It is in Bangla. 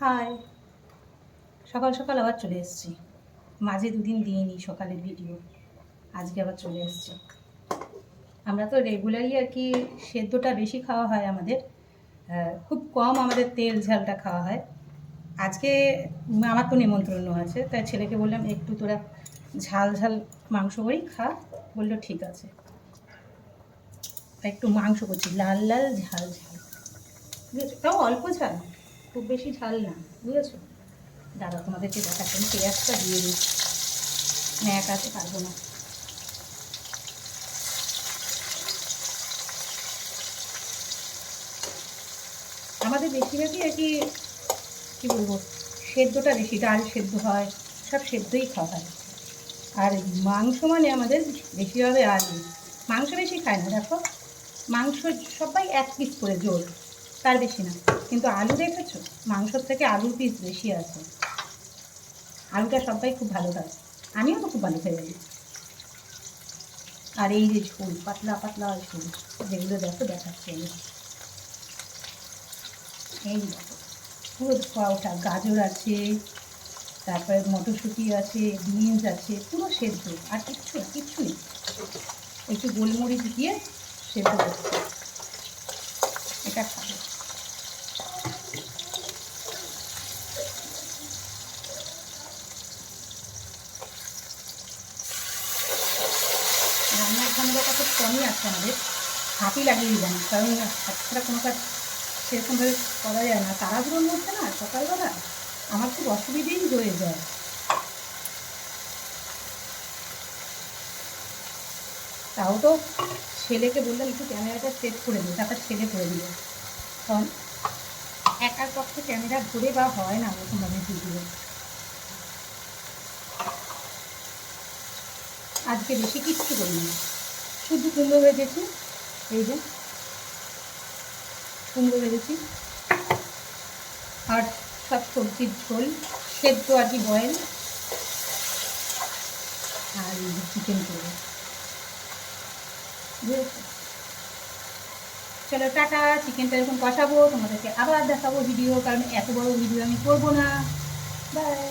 হাই, সকাল সকাল আবার চলে এসেছি। মাঝে দুদিন দিইনি সকালের ভিডিও, আজকে আবার চলে এসেছি। আমরা তো রেগুলারই আর কি সেদ্ধটা বেশি খাওয়া হয় আমাদের, খুব কম আমাদের তেল ঝালটা খাওয়া হয়। আজকে আমার তো নেমন্ত্রণ আছে, তাই ছেলেকে বললাম একটু তোরা ঝাল ঝাল মাংস করি খা, বললো ঠিক আছে। একটু মাংস করছি, লাল লাল ঝাল ঝাল, বুঝেছো? তাও অল্প ঝাল, খুব বেশি ঝাল না, বুঝেছো? দাদা তোমাদেরকে দেখাচ্ছি, আমি পেঁয়াজটা দিয়ে দিই, আমি একা আছে পারবো না। আমাদের বেশিরভাগই আর কি কী বলবো, সেদ্ধটা বেশি, ডাল সেদ্ধ হয়, সব সেদ্ধই খাওয়া হয়। আর মাংস মানে আমাদের বেশি হবে আলু, মাংস বেশি খায় না। দেখো, মাংস সবাই এক পিস করে জোর, তার বেশি না। কিন্তু আলু দেখেছো, মাংসর থেকে আলুর পিস বেশি আছে। আলুটা সবাই খুব ভালো খায়, আমিও তো খুব ভালো খাই আলু। আর এই যে ঝোল, পাতলা পাতলা ঝোল, যেগুলো দেখো দেখাচ্ছি আমি। এই দেখো, পুরো ধোয়া ওঠা গাজর আছে, তারপরে মটরশুঁটি আছে, বিনস আছে, পুরো সেদ্ধ, আর কিচ্ছু না, কিচ্ছু নেই। একটু গোলমরিচ দিয়ে সেদ্ধ করছে, এটা খাবে। রান্নার ঝামেলাটা খুব কমই আছে আমাদের, হাতই লাগিয়ে দিলাম, কারণ হাত ছাড়া কোনো কাজ সেরকমভাবে করা যায় না। তাড়াহুড়োর মধ্যে না সকালবেলা আমার খুব অসুবিধেই হয়ে যায়। তাও তো ছেলেকে বললাম একটু ক্যামেরাটা সেট করে দিই, তারপর ছেলে করে দিল, কারণ একার পক্ষে ক্যামেরা ধরে বা হয় না ওরকমভাবে ভিডিও। আজকে বেশি কিচ্ছু করিনি, শুধু কুমড়ো ভেজেছি, এই যে কুমড়ো ভেজেছি, আর সব সবজির ঝোল সেদ্ধ আর কি, বয়েল, আর চিকেন করবো, বুঝেছো? চলো টাটা, চিকেনটা যখন কষাবো তোমাদেরকে আবার দেখাবো ভিডিও, কারণ এত বড় ভিডিও আমি করবো না। বাই।